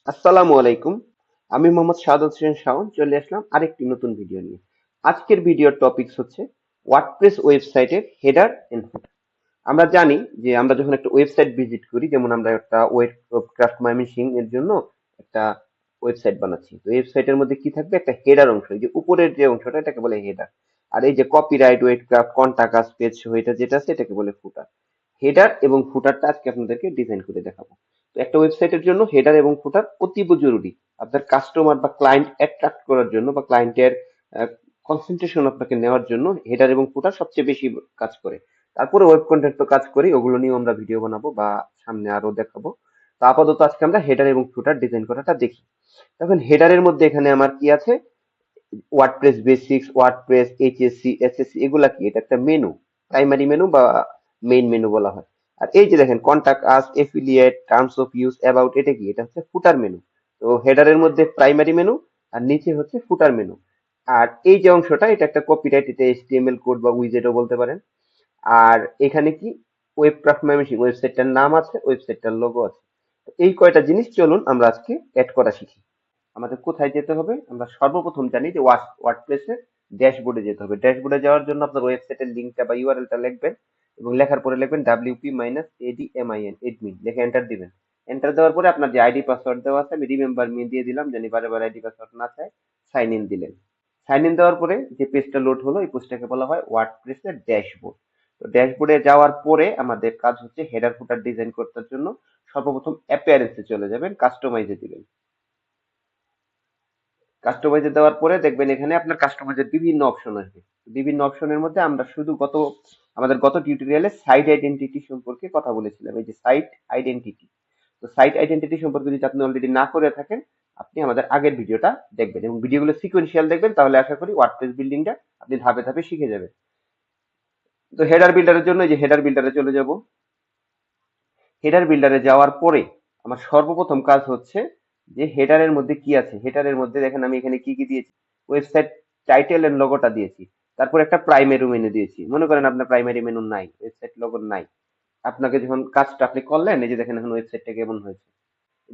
আসসালামু আলাইকুম। আমি মোহাম্মদ শাহাদাত হোসেন শাওন চলে আসলাম আরেকটি নতুন ভিডিও নিয়ে। আজকের ভিডিওর টপিকস হচ্ছে ওয়ার্ডপ্রেস ওয়েবসাইটের হেডার এন্ড ফুটার। আমরা জানি যে আমরা যখন একটা ওয়েবসাইট ভিজিট করি, যেমন আমরা একটা ওয়েব ক্রাফট ময়মনসিংহ এর জন্য একটা ওয়েবসাইট বানাচ্ছি। তো ওয়েবসাইটের মধ্যে কি থাকবে? একটা হেডার অংশ, এই যে উপরের যে অংশটা এটাকে বলে হেডার। আর এই যে copyright, web craft, contact page এটা যেটা আছে এটাকে বলে ফুটার। হেডার এবং ফুটারটা আজকে আপনাদেরকে ডিজাইন করে দেখাবো। তো একটা ওয়েবসাইটের জন্য হেডার এবং ফুটার অতীব জরুরি। আপনার কাস্টমার বা ক্লায়েন্ট অ্যাট্রাক্ট করার জন্য বা ক্লায়েন্টের কনসেন্ট্রেশন আপনাকে নেওয়ার জন্য হেডার এবং ফুটার সবচেয়ে বেশি কাজ করে। তারপরে ওয়েব কন্টেন্ট তো কাজ করি, ওগুলো নিয়েও আমরা ভিডিও বানাবো বা সামনে আরো দেখাবো। তো আপাতত আজকে আমরা হেডার এবং ফুটার ডিজাইন করাটা দেখি। তখন হেডারের মধ্যে এখানে আমার কি আছে? WordPress basics, WordPress, HSC, SSC, এগুলা কি? এটা একটা মেনু, প্রাইমারি মেনু বা মেইন মেনু বলা হয়। আর এই যে দেখেন contact us, affiliate, terms of use, about, এটা কি? এটা হচ্ছে ফুটার মেনু। তো হেডারের মধ্যে প্রাইমারি মেনু আর নিচে হচ্ছে ফুটার মেনু। আর এই যে অংশটা এটা একটা কপিরাইট, এটা এইচটিএমএল কোড বা উইজেটও বলতে পারেন। আর এখানে কি? ওয়েব ক্রাফট মেশিন, ওয়েবসাইটটার নাম আছে, ওয়েবসাইটটার লোগো আছে। তো এই কয়টা জিনিস চলুন আমরা আজকে অ্যাড করা শিখি। আমাদের কোথায় যেতে হবে? আমরা সর্বপ্রথম জানি যে ওয়ার্ডপ্রেসের ড্যাশবোর্ডে যেতে হবে। ড্যাশবোর্ডে যাওয়ার জন্য আপনার ওয়েবসাইটের লিঙ্কটা বা ইউআরএলটা লিখবেন এবং লেখার পরে লিখবেন WP-ADMIN, এডমিন লিখে এন্টার দিবেন। এন্টার দেওয়ার পরে আপনার যে আইডি পাসওয়ার্ড দেওয়া আছে, আমি রিমেম্বার মি দিয়ে দিলাম, জানি বারে বারে আইডি পাসওয়ার্ড না চায়। সাইন ইন দিলেন। সাইন ইন দেওয়ার পরে যে পেজটা লোড হলো, এই পেজটাকে বলা হয় ওয়ার্ডপ্রেসের ড্যাশবোর্ড। তো ড্যাশবোর্ডে যাওয়ার পরে আমাদের কাজ হচ্ছে হেডার ফুটার ডিজাইন করার জন্য সর্বপ্রথম অ্যাপিয়ারেন্সে চলে যাবেন, কাস্টমাইজে দিবেন। কাস্টমাইজে দেওয়ার পরে দেখবেন এখানে আপনার কাস্টমাইজের বিভিন্ন অপশন আসবে। বিভিন্ন অপশনের মধ্যে আমরা শুধু আমাদের গত টিউটোরিয়ালে সাইট আইডেন্টিটি সম্পর্কে কথা বলেছিলাম, এই যে সাইট আইডেন্টিটি। তো সাইট আইডেন্টিটি সম্পর্কে যদি আপনি অলরেডি না করে থাকেন, আপনি আমাদের আগের ভিডিওটা দেখবেন এবং ভিডিওগুলো সিকোয়েন্সিয়াল দেখবেন, তাহলে আশা করি ওয়ার্ডপ্রেস বিল্ডিংটা আপনি ধাপে ধাপে শিখে যাবেন। তো হেডার বিল্ডারের জন্য এই যে হেডার বিল্ডারে চলে যাব। হেডার বিল্ডারে যাওয়ার পরে আমার সর্বপ্রথম কাজ হচ্ছে যে হেডারের মধ্যে কি আছে। হেডারের মধ্যে দেখেন আমি এখানে কি কি দিয়েছি। ওয়েবসাইট টাইটেল এন্ড লোগোটা দিয়েছি। তারপর একটা প্রাইমারি মেনু দিয়েছি। মনে করেন আপনার প্রাইমারি মেনু নাই, ওয়েবসাইট লোগো নাই, আপনাকে যখন কাজটা আপনি করলেন, এই যে দেখেন এখন ওয়েবসাইটটা কেমন হয়েছে।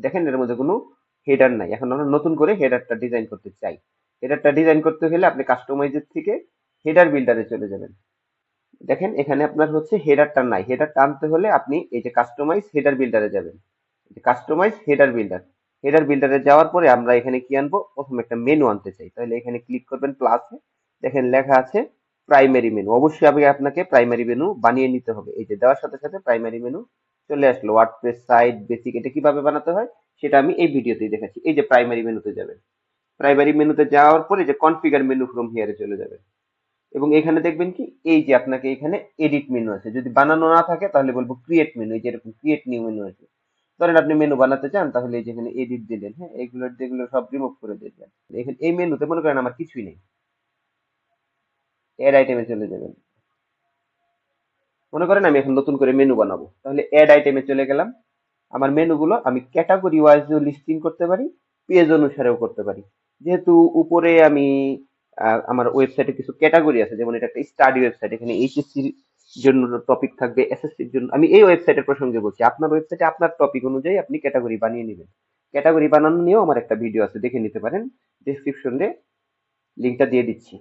দেখেন এর মধ্যে কোনো হেডার নাই। এখন আমরা নতুন করে হেডারটা ডিজাইন করতে চাই। হেডারটা ডিজাইন করতে হলে আপনি কাস্টমাইজের থেকে হেডার বিল্ডারে চলে যাবেন। দেখেন এখানে আপনার হচ্ছে হেডারটা নাই, হেডারটা আনতে হলে আপনি এই যে কাস্টমাইজ হেডার বিল্ডারে যাবেন। কাস্টমাইজ হেডার বিল্ডার, হেডার বিল্ডারে যাওয়ার পরে আমরা এখানে কি আনবো? প্রথমে একটা মেনু আনতে চাই, তাহলে এখানে ক্লিক করবেন প্লাসে। দেখেন লেখা আছে প্রাইমারি মেনু। অবশ্যই আগে আপনাকে প্রাইমারি মেনু বানিয়ে নিতে হবে। এই যে দেওয়ার সাথে সাথে প্রাইমারি মেনু চলে আসলো। ওয়ার্ডপ্রেস সাইট বেসিক এটা কিভাবে বানাতে হয় সেটা আমি এই ভিডিওতেই দেখাচ্ছি। এই যে প্রাইমারি মেনুতে যাবেন। প্রাইমারি মেনুতে যাওয়ার পরে যে কনফিগার মেনু ফ্রম হিয়ারে চলে যাবেন এবং এখানে দেখবেন কি এই যে আপনাকে এখানে এডিট মেনু আছে। যদি বানানো না থাকে তাহলে বলবো ক্রিয়েট মেনু, এই যে এরকম ক্রিয়েট নিউ মেনু আছে। ধরেন আপনি মেনু বানাতে চান, তাহলে এই যে এখানে এডিট দিলেন, হ্যাঁ, যেগুলো সব রিমুভ করে দিলেন। এখানে এই মেনুতে মনে করেন আমার কিছুই নেই, এড আইটেমে চলে যাবেন। মনে করেন আমি এখন নতুন করে মেনু বানাবো, তাহলে এড আইটেমে চলে গেলাম। আমার মেনুগুলো আমি ক্যাটাগরি ওয়াইজও লিস্টিং করতে পারি, পেজ অনুসারেও করতে পারি। যেহেতু উপরে আমি আমার ওয়েবসাইটে কিছু ক্যাটাগরি আছে, যেমন এটা একটা স্টাডি ওয়েবসাইট, এখানে এইচএসসি জন্য টপিক থাকবে, এসএসসির জন্য। আমি এই ওয়েবসাইটের প্রসঙ্গে বলছি, আপনার ওয়েবসাইটে আপনার টপিক অনুযায়ী আপনি ক্যাটাগরি বানিয়ে নেবেন। ক্যাটাগরি বানানো নিয়েও আমার একটা ভিডিও আছে, দেখে নিতে পারেন, ডেসক্রিপশনে লিঙ্কটা দিয়ে দিচ্ছি।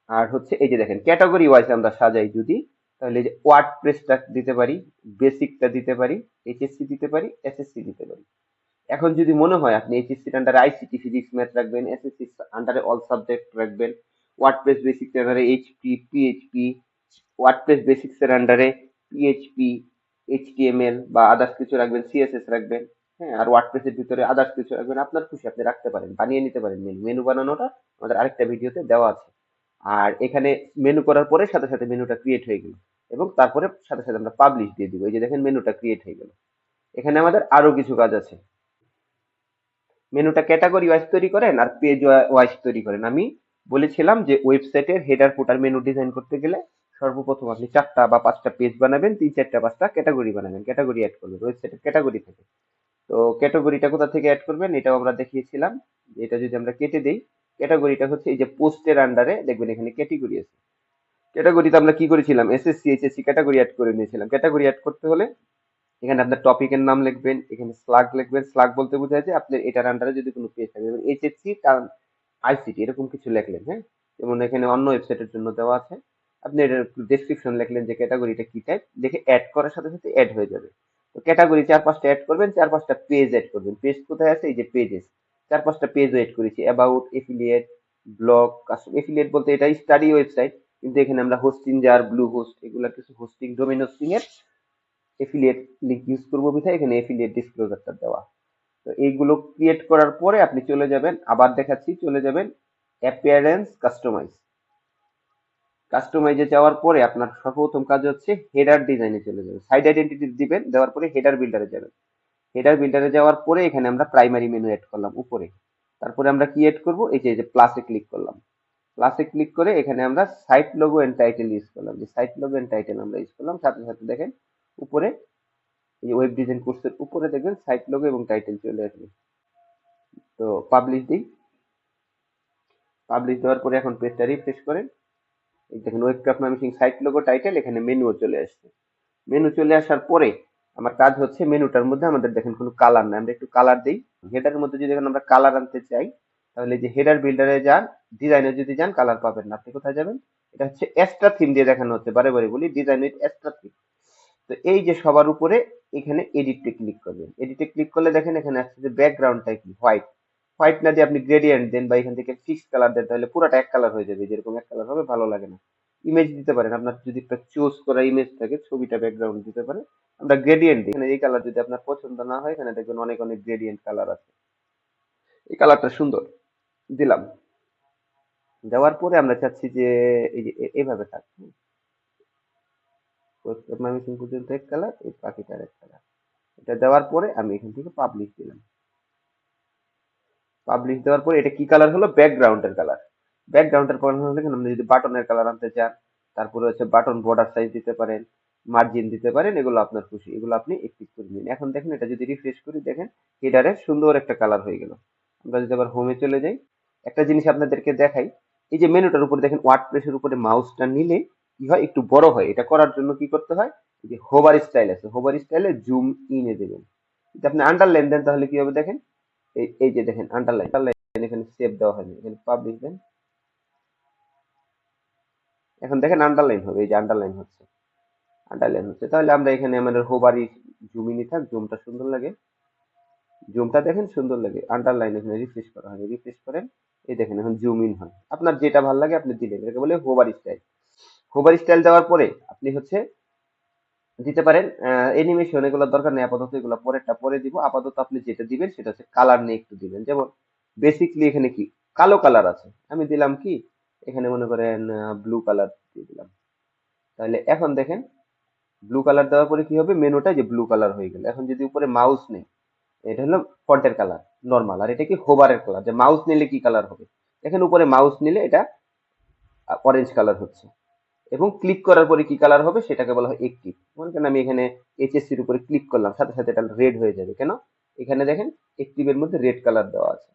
আর হচ্ছে এই যে দেখেন ক্যাটাগরি ওয়াইজ আমরা সাজাই যদি, তাহলে এই যে ওয়ার্ডপ্রেসটা দিতে পারি, বেসিকটা দিতে পারি, এইচএসসি দিতে পারি, এসএসসি দিতে পারি। এখন যদি মনে হয় আপনি এইচএসসির আন্ডারে আইসিটি, ফিজিক্স, ম্যাথ রাখবেন, এসএসসি আন্ডারে অল সাবজেক্ট রাখবেন, ওয়ার্ডপ্রেস বেসিক্স এর আন্ডারে এইচপি, পিএইচপি, ওয়ার্ডপ্রেস বেসিক্স এর আন্ডারে পিএইচপি, এইচটিএমএল বা আদার্স কিছু রাখবেন, সিএসএস রাখবেন, হ্যাঁ, আর ওয়ার্ডপ্রেসের ভিতরে আদার্স কিছু রাখবেন। আপনার খুশি, আপনি রাখতে পারেন, বানিয়ে নিতে পারেন। মেনু মেনু বানানোটা আমাদের আরেকটা ভিডিওতে দেওয়া আছে। আর এখানে মেনু করার পরে সাথে সাথে মেনুটা ক্রিয়েট হয়ে গেল এবং তারপরে সাথে সাথে আমরা পাবলিশ দিয়ে দিব। এই যে দেখেন মেনুটা ক্রিয়েট হয়ে গেল। এখানে আমাদের আরো কিছু কাজ আছে। মেনুটা ক্যাটাগরি ওয়াইজ তৈরি করেন আর পেজ ওয়াইজ তৈরি করেন। আমি বলেছিলাম যে ওয়েবসাইটের হেডার ফুটার মেনু ডিজাইন করতে গেলে সর্বপ্রথম আপনি 4টা বা 5টা পেজ বানাবেন, 3 4টা 5টা ক্যাটাগরি বানাবেন, ক্যাটাগরি অ্যাড করবেন। ওয়েবসাইটের ক্যাটাগরি থাকে। তো ক্যাটাগরিটা কোথা থেকে অ্যাড করবেন এটাও আমরা দেখিয়েছিলাম। এটা যদি আমরা কেটে দেই, ক্যাটাগরিটা হচ্ছে এই যে পোস্টের আন্ডারে দেখবেন এখানে ক্যাটাগরি আছে। ক্যাটাগরিতে আমরা কি করেছিলাম? এসএসসি, এইচএসসি ক্যাটাগরি অ্যাড করে নিয়েছিলাম। ক্যাটাগরি অ্যাড করতে হলে এখানে আপনার টপিকের নাম লিখবেন, এখানে স্লাগ লিখবেন। স্লাগ বলতে বোঝায় যে আপনার এটার আন্ডারে যদি কোনো পেজ থাকে, এইচএসসি আইসিটি এরকম কিছু লিখলেন, হ্যাঁ। যেমন এখানে অন্য ওয়েবসাইটের জন্য দেওয়া আছে, আপনি এটার ডেসক্রিপশন লিখলেন যে ক্যাটাগরিটা কি টাইপ, দেখে অ্যাড করার সাথে সাথে অ্যাড হয়ে যাবে। তো ক্যাটাগরি 4-5টা অ্যাড করবেন, 4-5টা পেজ অ্যাড করবেন। পেজ কোথায় আছে? এই যে পেজেস, 4-5টা পেজ অ্যাড করেছি, about, affiliate, blog, custom. Affiliate বলতে এটা স্টাডি ওয়েবসাইট, কিন্তু এখানে আমরা হোস্টিং যার ব্লু হোস্ট এগুলা কিছু হোস্টিং, ডোমেইন হোস্টিং এর এফিলিয়েট লিংক ইউজ করবো বিধায় এখানে এফিলিয়েট ডিসক্লোজারটা দেওয়া। তো এইগুলো ক্রিয়েট করার পরে আপনি চলে যাবেন, আবার দেখাচ্ছি, চলে যাবেন অ্যাপিয়ারেন্স কাস্টমাইজ। কাস্টমাইজে যাওয়ার পরে আপনার সর্বপ্রথম কাজ হচ্ছে হেডার ডিজাইনে চলে যাবেন। সাইড আইডেন্টিটি দিবেন, দেওয়ার পরে হেডার বিল্ডারে যাবেন। হেডার বিল্ডারে যাওয়ার পরে এখানে আমরা প্রাইমারি মেনু এড করলাম উপরে। তারপরে আমরা কি এড করব? এই যে প্লাসে ক্লিক করলাম। প্লাসে ক্লিক করে এখানে আমরা site logo and title use করলাম। যে সাইট লোগো এন্ড টাইটেল আমরা ইউজ করলাম, সাথে সাথে দেখেন উপরে এই ওয়েব ডিজাইন কোর্সের উপরে দেখবেন সাইট লোগো এবং টাইটেল চলে আসবে। তো পাবলিশ দিই। পাবলিশ দেওয়ার পরে এখন পেজটা রিফ্রেশ করেন। এই দেখেন ওয়েবক্রাফট ময়মনসিংহ সাইট লোগো টাইটেল, এখানে মেনুও চলে আসছে। মেনু চলে আসার পরে আমার কাজ হচ্ছে মেনুটার মধ্যে আমাদের দেখেন কোনো কালার নাই, আমরা একটু কালার দিই। হেডারের মধ্যে যদি এখন আমরা কালার আনতে চাই, তাহলে যে হেডার বিল্ডারে যান, ডিজাইনে যদি যান কালার পাবেন না। আপনি কোথায় যাবেন? এটা হচ্ছে এক্সট্রা থিম দিয়ে দেখানো হচ্ছে, বারে বারে বলি ডিজাইন উইথ এক্সট্রা থিম। তো এই যে সবার উপরে এখানে এডিটে ক্লিক করবেন। এডিটে ক্লিক করলে দেখেন এখানে আসছে যে ব্যাকগ্রাউন্ডটা কি হোয়াইট। হোয়াইট না দিয়ে আপনি গ্রেডিয়েন্ট দেন বা এখান থেকে ফিক্স কালার দেন, তাহলে পুরোটা এক কালার হয়ে যাবে। যেরকম এক কালার হবে ভালো লাগে না। ইমেজ দিতে পারেন, আপনার যদি একটা চুজ করা ইমেজ থাকে, ছবিটা ব্যাকগ্রাউন্ড দিতে পারেন। আমরা গ্রেডিয়েন্ট দিই। এখানে এই কালার যদি আপনার পছন্দ না হয়, এখানে দেখবেন অনেক অনেক গ্রেডিয়েন্ট কালার আছে। এই কালারটা সুন্দর, দিলাম। দেওয়ার পরে আমরা চাচ্ছি যে এই যে এভাবে থাকবে, মেশিন পর্যন্ত এক কালার, এই পাখিটার এক কালার। এটা দেওয়ার পরে আমি এখান থেকে পাবলিশ দিলাম। পাবলিশ দেওয়ার পরে এটা কি কালার হলো? ব্যাকগ্রাউন্ডের কালার। ব্যাকগ্রাউন্ডের কালার হলে আপনি যদি বাটনের কালার আনতে চান, তারপরে হচ্ছে বাটন বর্ডার সাইজ দিতে পারেন, মার্জিন দিতে পারেন, এগুলো আপনার খুশি, এগুলো আপনি এক্টিভ করে নিন। এখন দেখেন এটা যদি রিফ্রেশ করি, দেখেন হেডারে সুন্দর একটা কালার হয়ে গেল। আমরা যদি আবার হোমে চলে যাই, একটা জিনিস আপনাদেরকে দেখাই, এই যে মেনুটার উপরে দেখেন ওয়ার্ডপ্রেসের উপরে মাউসটা নিলে কি হয়? একটু বড় হয়। এটা করার জন্য কি করতে হয়? এই যে হোভার স্টাইল আছে, হোভার স্টাইলে জুম ইনে দেবেন। যদি আপনি আন্ডারলাইন দেন তাহলে কি হবে দেখেন, এই যে দেখেন আন্ডারলাইন, এখানে সেভ দেওয়া হয়নি, এখানে পাবলিশ দেন। এখন দেখেন আন্ডারলাইন হবে, এই যে আন্ডারলাইন হচ্ছে, আন্ডারলাইন হচ্ছে। তাহলে আমরা এখানে আমাদের হোভারই জুম ইনই থাক, জুমটা সুন্দর লাগে, জুমটা দেখেন সুন্দর লাগে। আন্ডারলাইন এখানে রিফ্রেশ করা হয়নি, রিফ্রেশ করেন, এই দেখেন এখন জুম ইন হয়। আপনার যেটা ভালো লাগে আপনি দিলেন, এটাকে বলে হোভার স্টাইল। হোভার স্টাইল দেওয়ার পরে আপনি হচ্ছে দিতে পারেন অ্যানিমেশন, এগুলোর দরকার নেই আপাতত, এগুলো পরেরটা পরে দিব। আপাতত আপনি যেটা দিবেন সেটা হচ্ছে কালার নিয়ে একটু দিবেন। যেমন বেসিকলি এখানে কি কালো কালার আছে, আমি দিলাম কি এখানে মনে করেন ব্লু কালার দিয়ে দিলাম। তাহলে এখন দেখেন ব্লু কালার দেওয়ার পরে কি হবে? মেনুটা যে ব্লু কালার হয়ে গেল। এখন যদি উপরে মাউস নেই, এটা হলো ফন্টের কালার নর্মাল, আর এটা কি হোভারের কালার, যে মাউস নিলে কি কালার হবে। দেখেন উপরে মাউস নিলে এটা অরেঞ্জ কালার হচ্ছে, এবং ক্লিক করার পরে কি কালার হবে সেটাকে বলা হয় একটিভ। মনে করেন আমি এখানে এইচএসসির উপরে ক্লিক করলাম, সাথে সাথে এটা রেড হয়ে যাবে। কেন? এখানে দেখেন একটিভের মধ্যে রেড কালার দেওয়া আছে।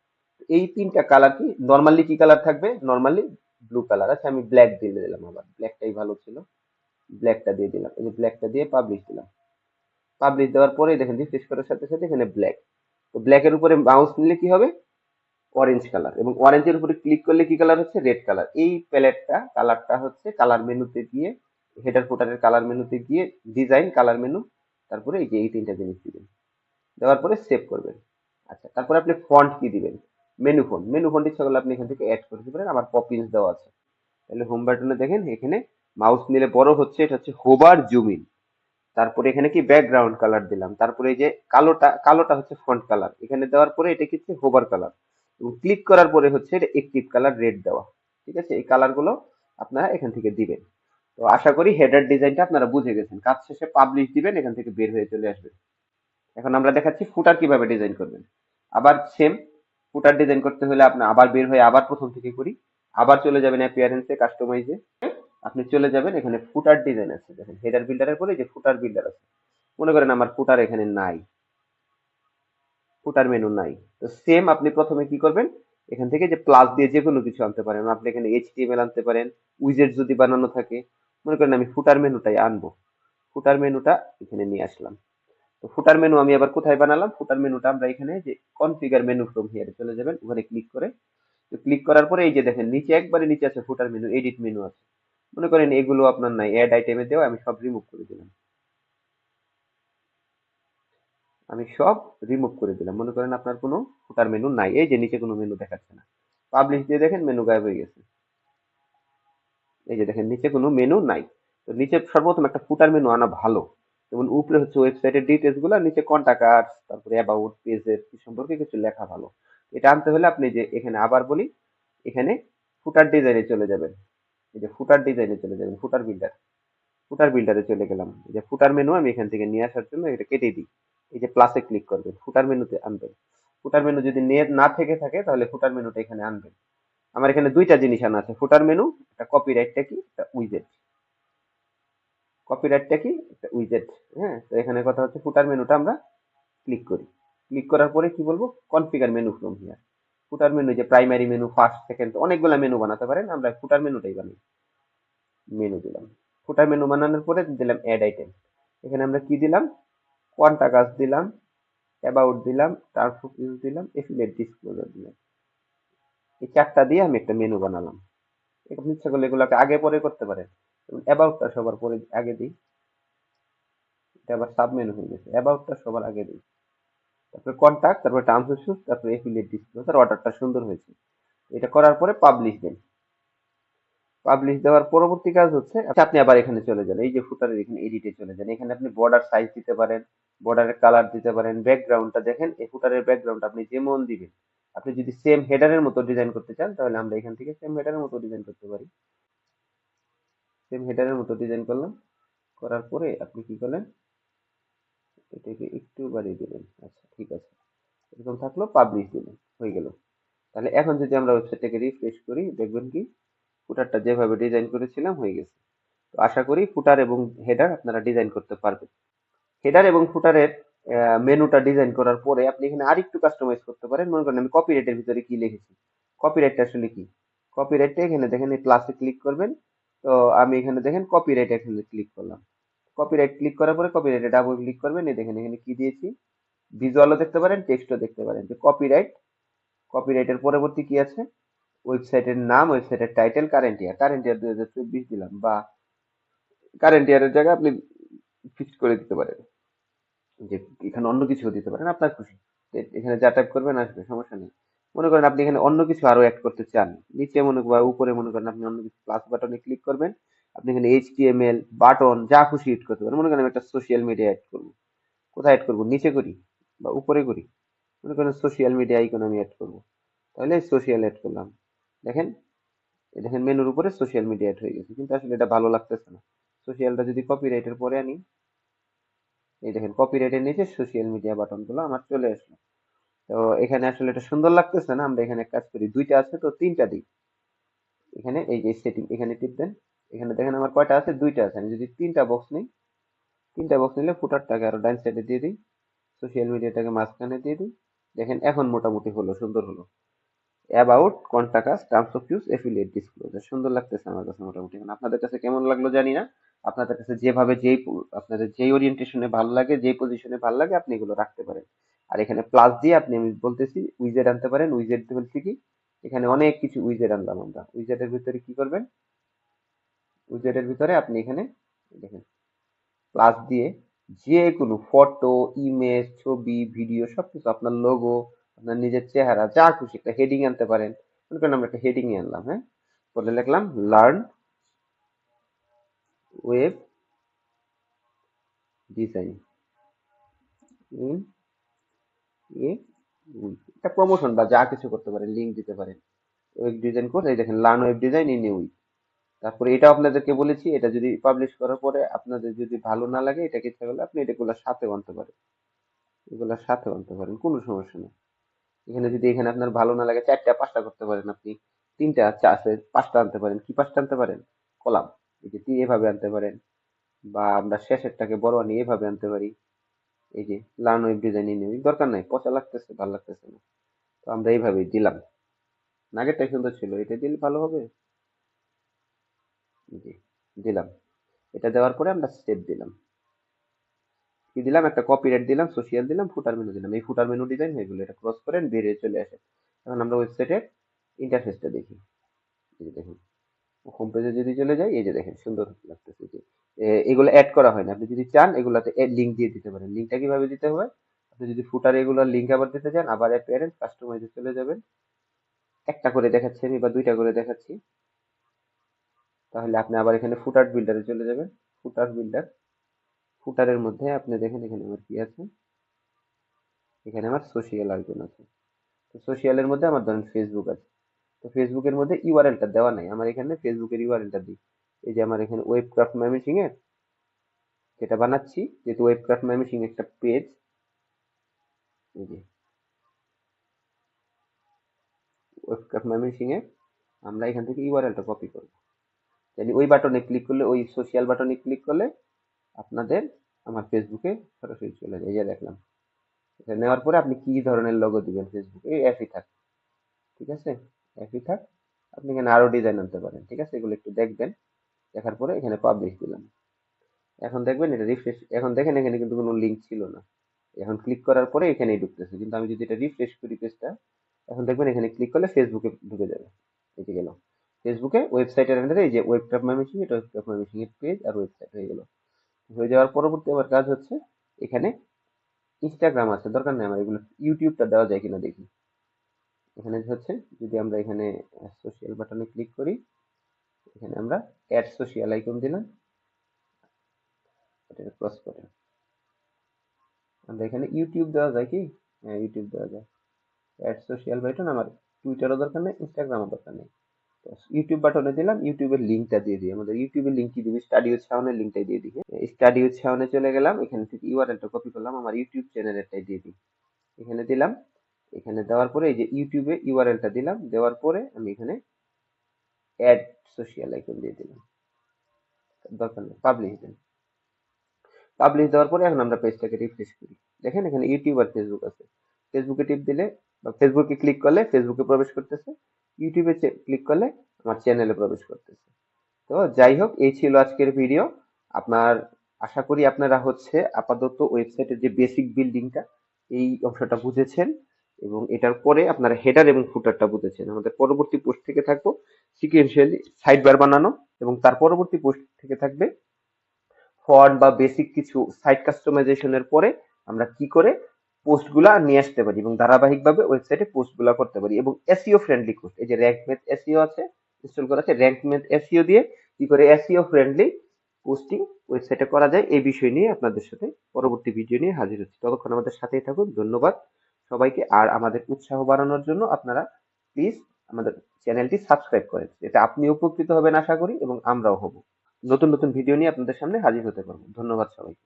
এই তিনটা কালার কি নর্মালি কি কালার থাকবে? Normally blue colour. আচ্ছা আমি ব্ল্যাক দিয়ে দিলাম, আবার ব্ল্যাকটাই ভালো ছিল, ব্ল্যাকটা দিয়ে দিলাম। এই যে ব্ল্যাকটা দিয়ে পাবলিশ দিলাম। পাবলিশ দেওয়ার পরে দেখেন রিফ্রেশ করার সাথে সাথে এখানে ব্ল্যাক। তো ব্ল্যাকের উপরে মাউস নিলে কি হবে? অরেঞ্জ কালার, এবং অরেঞ্জের উপরে ক্লিক করলে কি কালার হচ্ছে? Red colour. এই প্যালেটটা কালারটা হচ্ছে কালার মেনুতে গিয়ে, হেডার ফুটারের কালার মেনুতে গিয়ে ডিজাইন কালার মেনু, তারপরে এই যে এই তিনটা জিনিস দিবেন। দেওয়ার পরে সেভ করবেন। আচ্ছা তারপরে আপনি ফন্ট কি দিবেন? মেনু ফন্ট, মেনু ফন্ট ইচ্ছা করলে আপনি এখান থেকে অ্যাড করে দিতে পারেন। আবার পপিন্স দেওয়া আছে। তাহলে হোম বাটনে দেখেন এখানে মাউস নিলে বড় হচ্ছে, এটা হচ্ছে হোভার জুম ইন। তারপরে এখানে কি ব্যাকগ্রাউন্ড কালার দিলাম। তারপরে এই যে কালোটা, কালোটা হচ্ছে ফন্ট কালার, এখানে দেওয়ার পরে এটা কি হচ্ছে? Hover colour. এবং ক্লিক করার পরে হচ্ছে এটা একটিভ কালার রেড দেওয়া। ঠিক আছে, এই কালার গুলো আপনারা এখান থেকে দিবেন। তো আশা করি হেডার ডিজাইনটা আপনারা বুঝে গেছেন। কাজ শেষে পাবলিশ দিবেন, এখান থেকে বের হয়ে চলে আসবেন। এখন আমরা দেখাচ্ছি ফুটার কিভাবে ডিজাইন করবেন। আবার সেম, ফুটার ডিজাইন করতে হলে আপনি আবার বের হয়ে আবার প্রথম থেকে করি, আবার চলে যাবেন অ্যাপিয়ারেন্সে, কাস্টমাইজে। আপনি চলে যাবেন, এখানে ফুটার ডিজাইন আছে, দেখেন হেডার বিল্ডারের পরে যে ফুটার বিল্ডার আছে। মনে করেন আমার ফুটার এখানে নাই, ফুটার মেনু নাই। তো সেম আপনি প্রথমে কি করবেন? এখান থেকে যে প্লাস দিয়ে যে কোনো কিছু আনতে পারেন। আপনি এখানে এইচটিএমএল আনতে পারেন, উইজেট যদি বানানো থাকে। মনে করেন আমি ফুটার মেনুটাই আনবো, ফুটার মেনুটা এখানে নিয়ে আসলাম। তো ফুটার মেনু আমি আবার কোথায় বানালাম, ফুটার মেনুটা আমরা এখানে যে কনফিগার মেনু ফ্রম হিয়ারে চলে যাবেন, ওখানে ক্লিক করে, তো ক্লিক করার পরে এই যে দেখেন নিচে একবারে নিচে আছে ফুটার মেনু, এডিট মেনু আছে। মনে করেন এগুলো আপনার নাই, অ্যাড আইটেমে দেওয়া, আমি সব রিমুভ করে দিলাম। আমি সব রিমুভ করে দিলাম, মনে করেন আপনার কোনো ফুটার মেনু নাই, এই যে নিচে কোনো মেনু দেখাচ্ছে না। পাবলিশ দিয়ে দেখেন মেনু গায়েব হয়ে গেছে। এই যে দেখেন নিচে কোনো মেনু নাই। তো নিচে সর্বপ্রথম একটা ফুটার মেনু আনা ভালো। যেমন উপরে হচ্ছে ওয়েবসাইটের ডিটেলস গুলো, নিচে কন্টাক্ট আস, তারপরে অ্যাবাউট পেজের কি সম্পর্কে কিছু লেখা ভালো। এটা আনতে হলে আপনি যে এখানে আবার বলি, এখানে ফুটার ডিজাইনে চলে যাবেন। এই যে ফুটার ডিজাইনে চলে যাবেন, ফুটার বিল্ডার, ফুটার বিল্ডারে চলে গেলাম। এই যে ফুটার মেনু আমি এখান থেকে নিয়ে আসার জন্য এটা কেটে দিই। এই যে প্লাসে ক্লিক করবেন, ফুটার মেনুতে আনবেন। ফুটার মেনু যদি না থেকে থাকে তাহলে ফুটার মেনুটা এখানে আনবেন। আমার এখানে দুইটা জিনিস আনা আছে, ফুটার মেনু, একটা কপিরাইটটা কি, একটা উইজেট। কপিরাইটটা কি, একটা উইজেট। হ্যাঁ, তো এখানে কথা হচ্ছে ফুটার মেনুটা আমরা ক্লিক করি। ক্লিক করার পরে কি বলবো, configure menu from here. Footer menu যে প্রাইমারি মেনু, ফার্স্ট, সেকেন্ড, অনেকগুলো মেনু বানাতে পারেন, আমরা ফুটার মেনুটাই বানাই। মেনু দিলাম, ফুটার মেনু বানানোর পরে দিলাম অ্যাড আইটেম। এখানে আমরা কি দিলাম, কোয়ান্টাকাস দিলাম, অ্যাবাউট দিলাম, টার্মস অফ ইউজ দিলাম, এফিলিয়েট ডিসক্লোজার দিলাম। এই চারটা দিয়ে আমি একটা মেনু বানালাম। এরকম ইচ্ছা করলে এগুলোকে আগে পরে করতে পারেন। অ্যাবাউটটা সবার পরে আগে দিই, এটা আবার সাব মেনু হয়ে গেছে। অ্যাবাউটটা সবার আগে দিই, তারপরে কন্টাক্ট, তারপরে টার্মস অফ ইউজ, তারপরে এফিলিয়েট ডিসক্লোজার। অর্ডারটা সুন্দর হয়েছে। এটা করার পরে পাবলিশ দেন। পাবলিশ দেওয়ার পরবর্তী কাজ হচ্ছে আপনি আবার এখানে চলে যান, এই যে ফুটারের এখানে এডিটে চলে যান। এখানে আপনি বর্ডার সাইজ দিতে পারেন, বর্ডারের কালার দিতে পারেন, ব্যাকগ্রাউন্ডটা দেখেন, এই ফুটারের ব্যাকগ্রাউন্ড আপনি যেমন দিবেন। আপনি যদি সেম হেডারের মতো ডিজাইন করতে চান তাহলে আমরা এখান থেকে সেম হেডারের মতো ডিজাইন করতে পারি। সেম হেডারের মতো ডিজাইন করলাম, করার পরে আপনি কি করলেন, এটাকে একটু বাড়িয়ে দিলেন। আচ্ছা ঠিক আছে, এরকম থাকলো, পাবলিশ দিলেন, হয়ে গেল। তাহলে এখন যদি আমরা ওয়েবসাইটটাকে রিফ্রেশ করি, দেখবেন কি ফুটারটা যেভাবে ডিজাইন করেছিলাম হয়ে গেছে। তো আশা করি ফুটার এবং হেডার আপনারা ডিজাইন করতে পারবেন। হেডার এবং ফুটারের মেনুটা ডিজাইন করার পরে আপনি এখানে আরেকটু কাস্টমাইজ করতে পারেন। মনে করেন আমি কপিরাইটের ভিতরে কি লিখেছি, কপিরাইটটা আসলে কি, কপিরাইটটা এখানে দেখেন এই প্লাসে ক্লিক করবেন। তো আমি এখানে দেখেন কপিরাইট এখানে ক্লিক করলাম। কপিরাইট ক্লিক করার পরে কপিরাইটে ডাবল ক্লিক করবেন, এই দেখেন এখানে কি দিয়েছি, ভিজুয়ালও দেখতে পারেন, টেক্সটও দেখতে পারেন যে কপিরাইট। কপিরাইটের পরবর্তী কি আছে, ওয়েবসাইটের নাম, ওয়েবসাইটের টাইটেল, কারেন্ট ইয়ার 2024 দিলাম, বা কারেন্ট ইয়ারের জায়গায় আপনি ফিক্সড করে দিতে পারেন, যে এখানে অন্য কিছু দিতে পারেন, আপনার খুশি। এখানে যা টাইপ করবেন আসবে, সমস্যা নেই। মনে করেন আপনি এখানে অন্য কিছু আরো অ্যাড করতে চান, নিচে মনে বা উপরে মনে করেন আপনি অন্য কিছু প্লাস বাটনে ক্লিক করবেন, আপনি এখানে এইচটিএমএল বাটন যা খুশি এড করতে পারেন। মনে করেন আমি একটা সোশ্যাল মিডিয়া অ্যাড করবো, কোথায় অ্যাড করবো, নিচে করি বা উপরে করি, মনে করেন সোশ্যাল মিডিয়া আইকন আমি অ্যাড করবো, তাহলে সোশ্যাল অ্যাড করলাম। দেখেন, এই দেখেন মেনুর উপরে সোশ্যাল মিডিয়া অ্যাড হয়ে গেছে, কিন্তু আসলে এটা ভালো লাগতেছে না। সোশ্যালটা যদি কপিরাইটের পরে আনি, এই দেখেন কপিরাইটের নিচে সোশ্যাল মিডিয়া বাটন গুলো আমার চলে আসলো। তো এখানে আসলে এটা সুন্দর লাগতেছে না, আমরা এখানে কাজ করি, দুইটা আছে তো তিনটা দিই। এখানে এই যে সেটিং, এখানে টিপ দেন, এখানে দেখেন আমার কয়টা আছে, দুইটা আছে। আমি যদি তিনটা বক্স নিই, তিনটা বক্স নিলে ফুটারটাকে আরো ডান সাইডে দিয়ে দিই, সোশ্যাল মিডিয়াটাকে মাঝখানে দিয়ে দিই। দেখেন এখন মোটামুটি হলো, সুন্দর হলো। About, contact, terms of use, affiliate disclosure, সুন্দর লাগতেছে আমার কাছে মোটামুটি। এখন আপনাদের কাছে কেমন লাগলো জানি না। আপনাদের কাছে যেভাবে আপনাদের যেই ওরিয়েন্টেশনে ভালো লাগে, যেই পজিশনে ভালো লাগে, আপনি এগুলো রাখতে পারেন। আর এখানে প্লাস দিয়ে আপনি, আমি বলতেছি, উইজেট আনতে পারেন। উইজেট বলছি কি, এখানে অনেক কিছু উইজেট আনলাম আমরা। উইজেটের ভিতরে কি করবেন, উইজেটের ভিতরে আপনি এখানে দেখেন প্লাস দিয়ে যে কোনো ফটো, ইমেজ, ছবি, ভিডিও সবকিছু, আপনার লোগো, আপনার নিজের চেহারা, যা খুশি একটা হেডিং আনতে পারেন। মনে করেন আমরা একটা হেডিং আনলাম, হ্যাঁ, বলে লিখলাম learn web design in a week, এটা প্রমোশন বা যা কিছু করতে পারেন, লিঙ্ক দিতে পারেন। ওয়েব ডিজাইন কোর্স, এই দেখেন learn web design in a week. তারপরে এটা আপনাদেরকে বলেছি, এটা যদি পাবলিশ করার পরে আপনাদের যদি ভালো না লাগে, এটাকে ইচ্ছা করলে আপনি এটাগুলোর সাথে আনতে পারেন, এগুলোর সাথে আনতে পারেন, কোনো সমস্যা নেই। এখানে যদি এখানে আপনার ভালো না লাগে, চারটা পাঁচটা করতে পারেন আপনি, তিনটা আছে, পাঁচটা আনতে পারেন। কি পাঁচটা আনতে পারেন, কলাম, এই যে এভাবে আনতে পারেন, বা আমরা শেষেরটাকে বড় আনি এভাবে আনতে পারি। এই যে লার্ন ওয়েব ডিজাইন নিয়ে দরকার নাই, পচা লাগতেছে, ভালো লাগতেছে না, তো আমরা এইভাবেই দিলাম। আগেরটাই সুন্দর ছিল, এটা দিলে ভালো হবে। জি, দিলাম। এটা দেওয়ার পরে আমরা সেভ দিলাম। কি দিলাম, একটা কপিরাইট দিলাম, সোশিয়াল দিলাম, ফুটার মেনু দিলাম। এই ফুটার মেনু ডিজাইন হয়ে গেলো, এটা ক্রস করেন বেরিয়ে চলে আসে। এখন আমরা ওয়েবসাইটের ইন্টারফেসটা দেখি। এই যে দেখুন, হোম পেজে যদি চলে যাই, এই যে দেখেন সুন্দর লাগতেছে। যে এগুলো অ্যাড করা হয় না, আপনি যদি চান এগুলাতে লিঙ্ক দিয়ে দিতে পারেন। লিঙ্কটা কিভাবে দিতে হবে, আপনি যদি ফুটারে এগুলোর লিঙ্ক আবার দিতে চান, আবার অ্যাপিয়ারেন্স কাস্টমাইজে চলে যাবেন। একটা করে দেখাচ্ছি আমি, বা দুইটা করে দেখাচ্ছি। তাহলে আপনি আবার এখানে ফুটার বিল্ডারে চলে যাবেন। ফুটার বিল্ডার, ফুটারের মধ্যে আপনি দেখেন এখানে আমার কি আছে, এখানে আমার সোশিয়াল আইকন আছে। তো সোশিয়ালের মধ্যে আমার ধরেন ফেসবুক আছে। তো ফেসবুকের মধ্যে ইউআরএলটা দেওয়া নাই, আমার এখানে ফেসবুকের ইউআরএলটা দিই। এই যে আমার এখানে ওয়েবক্রাফট ময়মনসিংহ এর যেটা বানাচ্ছি, যেহেতু ওয়েবক্রাফট ময়মনসিংহ একটা পেজ, এই যে ওয়েবক্রাফট ময়মনসিংহ এর আমরা এখান থেকে ইউআরএলটা কপি করব। মানে ওই বাটনে ক্লিক করলে, ওই সোশিয়াল বাটনে ক্লিক করলে আপনাদের আমার ফেসবুকে সরাসরি চলে যায়। এই যে দেখলাম, এটা নেওয়ার পরে আপনি কি ধরনের লোগো দিবেন ফেসবুকে, এই একই থাক, ঠিক আছে, একই থাক। আপনি এখানে আরো ডিজাইন আনতে পারেন, ঠিক আছে, এগুলো একটু দেখবেন। দেখার পরে এখানে পাবলিশ দিলাম। এখন দেখবেন এটা রিফ্রেশ, এখন দেখেন এখানে কিন্তু কোনো লিঙ্ক ছিল না। এখন ক্লিক করার পরে এখানেই ঢুকতেছে, কিন্তু আমি যদি এটা রিফ্রেশ করি পেজটা, এখন দেখবেন এখানে ক্লিক করলে ফেসবুকে ঢুকে যাবে। এই যে গেল ফেসবুকে, ওয়েবসাইটের আন্ডারে এই যে ওয়েবক্রাফট ময়মনসিংহ, এটা ওয়েবক্রাফট ময়মনসিংহ এর পেজ আর ওয়েবসাইট হয়ে গেল। হয়ে যাওয়ার পরবর্তী আমার কাজ হচ্ছে, এখানে ইনস্টাগ্রাম আছে, দরকার নেই আমার, এগুলো ইউটিউবটা দেওয়া যায় কিনা দেখি। এখানে হচ্ছে, যদি আমরা এখানে সোশিয়াল বাটনে ক্লিক করি, এখানে আমরা অ্যাড সোশিয়াল আইকন দিলাম, এটা ক্রস করে আমরা এখানে ইউটিউব দেওয়া যায় কি, হ্যাঁ ইউটিউব দেওয়া যায়। অ্যাড সোশিয়াল বাটন, আমার টুইটারও দরকার নেই, ইনস্টাগ্রামও দরকার নেই। ইউটিউব বাটনে দিলাম, ইউটিউবের লিঙ্কটা দিয়ে দিই। আমাদের ইউটিউবের লিঙ্ক কি দিবি, স্টাডি উইথ শাওনের লিঙ্কটাই দিয়ে দিই। স্টাডি উইথ শাওনে চলে গেলাম, এখান থেকে ইউআরএলটা কপি করলাম, আমার ইউটিউব চ্যানেলেরটাই দিয়ে দিই। এখানে দিলাম, এখানে দেওয়ার পরে এই যে ইউটিউবে ইউআরএলটা দিলাম, দেওয়ার পরে আমি এখানে অ্যাড সোশিয়াল আইকন দিয়ে দিলাম, দরকার নেই, পাবলিশ দেন। পাবলিশ দেওয়ার পরে এখন আমরা পেজটাকে রিফ্রেশ করি। দেখেন এখানে ইউটিউব আর ফেসবুক আছে। ফেসবুকে টিপ দিলে বা ফেসবুকে ক্লিক করলে ফেসবুকে প্রবেশ করতেছে, ইউটিউবে ক্লিক করলে আমার চ্যানেলে প্রবেশ করতেছে। তো যাই হোক, এই ছিল আজকের ভিডিও। আপনার, আশা করি আপনারা হচ্ছে আপাতত ওয়েবসাইটের যে বেসিক বিল্ডিংটা, এই অংশটা বুঝেছেন, এবং এটার পরে আপনারা হেডার এবং ফুটারটা বুঝেছেন। আমাদের পরবর্তী পোস্ট থেকে থাকবো সিকুয়েন্সিয়ালি সাইড বার বানানো, এবং তার পরবর্তী পোস্ট থেকে থাকবে ফন্ট বা বেসিক কিছু সাইট কাস্টমাইজেশনের পরে আমরা কি করে পোস্টগুলা নিয়ে আসতে পারি এবং ধারাবাহিকভাবে ওয়েবসাইটে পোস্টগুলা করতে পারি, এবং এসইও ফ্রেন্ডলি পোস্ট, এই যে র্যাঙ্ক ম্যাথ এসইও আছে, ইনস্টল করা আছে, র্যাঙ্ক ম্যাথ এসইও দিয়ে কি করে এসইও ফ্রেন্ডলি পোস্টিং ওয়েবসাইটে করা যায়, এই বিষয় নিয়ে আপনাদের সাথে পরবর্তী ভিডিও নিয়ে হাজির হচ্ছি। ততক্ষণ আমাদের সাথেই থাকুন। ধন্যবাদ সবাইকে। আর আমাদের উৎসাহ বাড়ানোর জন্য আপনারা প্লিজ আমাদের চ্যানেলটি সাবস্ক্রাইব করেন, এতে আপনি উপকৃত হবেন আশা করি, এবং আমরাও হব। নতুন নতুন ভিডিও নিয়ে আপনাদের সামনে হাজির হতে পারবো। ধন্যবাদ সবাইকে।